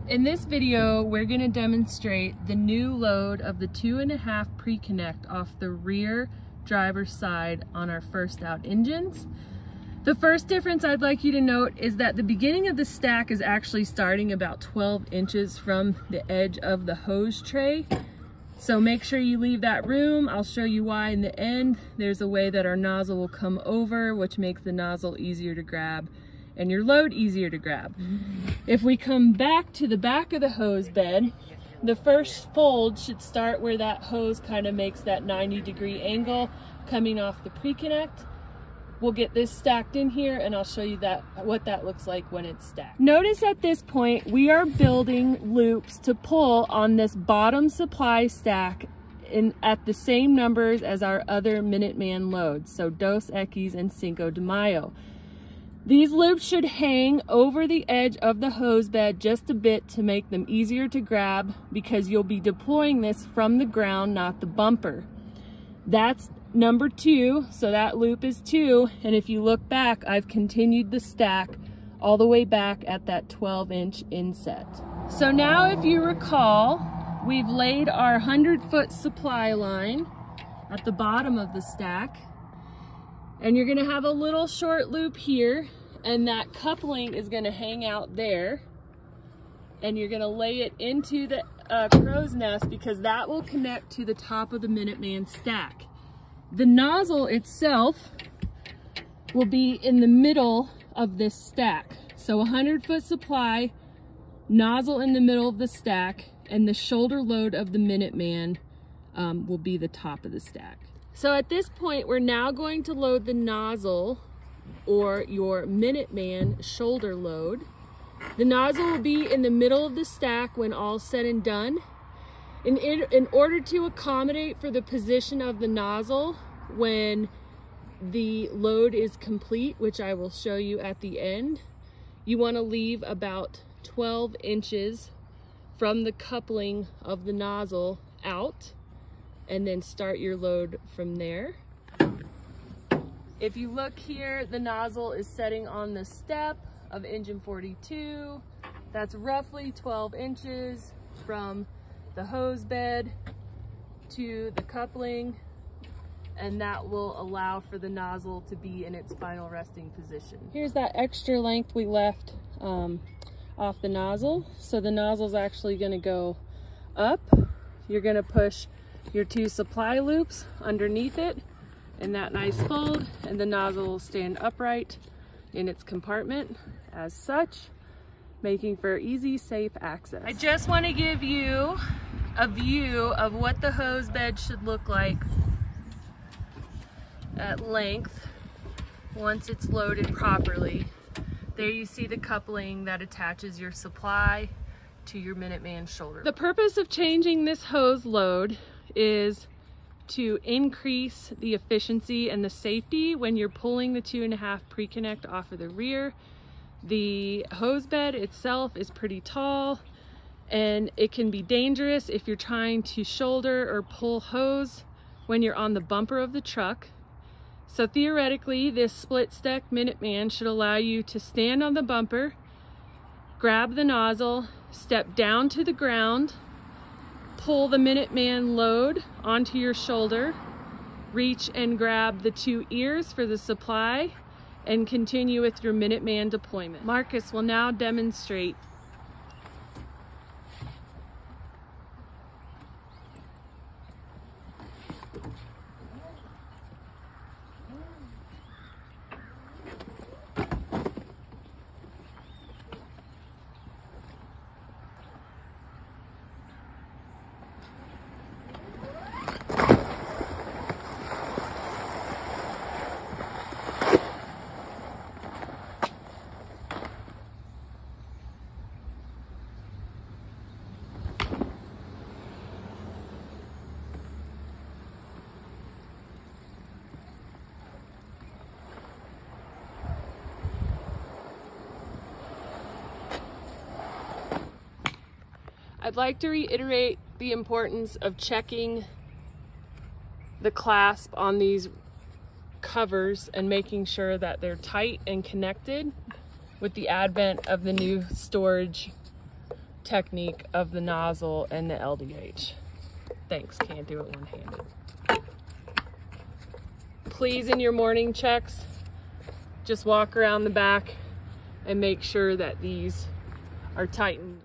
In this video, we're going to demonstrate the new load of the 2.5 pre-connect off the rear driver's side on our first out engines. The first difference I'd like you to note is that the beginning of the stack is actually starting about 12 inches from the edge of the hose tray. So make sure you leave that room. I'll show you why in the end. There's a way that our nozzle will come over, which makes the nozzle easier to grab and your load easier to grab. If we come back to the back of the hose bed, the first fold should start where that hose kind of makes that 90-degree angle coming off the pre-connect. We'll get this stacked in here and I'll show you what that looks like when it's stacked. Notice at this point, we are building loops to pull on this bottom supply stack at the same numbers as our other Minuteman loads, so Dos Equis and Cinco de Mayo. These loops should hang over the edge of the hose bed just a bit to make them easier to grab because you'll be deploying this from the ground, not the bumper. That's number 2, so that loop is 2, and if you look back, I've continued the stack all the way back at that 12-inch inset. So now if you recall, we've laid our 100-foot supply line at the bottom of the stack, and you're gonna have a little short loop here, and that coupling is gonna hang out there, and you're gonna lay it into the crow's nest because that will connect to the top of the Minuteman stack. The nozzle itself will be in the middle of this stack. So 100-foot supply, nozzle in the middle of the stack, and the shoulder load of the Minuteman will be the top of the stack. So at this point, we're now going to load the nozzle or your Minuteman shoulder load. The nozzle will be in the middle of the stack when all's said and done. In order to accommodate for the position of the nozzle when the load is complete, which I will show you at the end, you want to leave about 12 inches from the coupling of the nozzle out and then start your load from there. If you look here, the nozzle is setting on the step of engine 42. That's roughly 12 inches from the hose bed to the coupling, and that will allow for the nozzle to be in its final resting position. Here's that extra length we left off the nozzle. So the nozzle's actually gonna go up. You're gonna push your 2 supply loops underneath it in that nice fold, and the nozzle will stand upright in its compartment as such, making for easy, safe access. I just want to give you a view of what the hose bed should look like at length once it's loaded properly. There you see the coupling that attaches your supply to your Minuteman shoulder. The purpose of changing this hose load is to increase the efficiency and the safety when you're pulling the 2.5 pre-connect off of the rear. The hose bed itself is pretty tall, and it can be dangerous if you're trying to shoulder or pull hose when you're on the bumper of the truck. So theoretically, this split stack Minuteman should allow you to stand on the bumper, grab the nozzle, step down to the ground, pull the Minuteman load onto your shoulder, reach and grab the 2 ears for the supply, and continue with your Minuteman deployment. Marcus will now demonstrate. I'd like to reiterate the importance of checking the clasp on these covers and making sure that they're tight and connected with the advent of the new storage technique of the nozzle and the LDH. Thanks, can't do it one-handed. Please, in your morning checks, just walk around the back and make sure that these are tightened.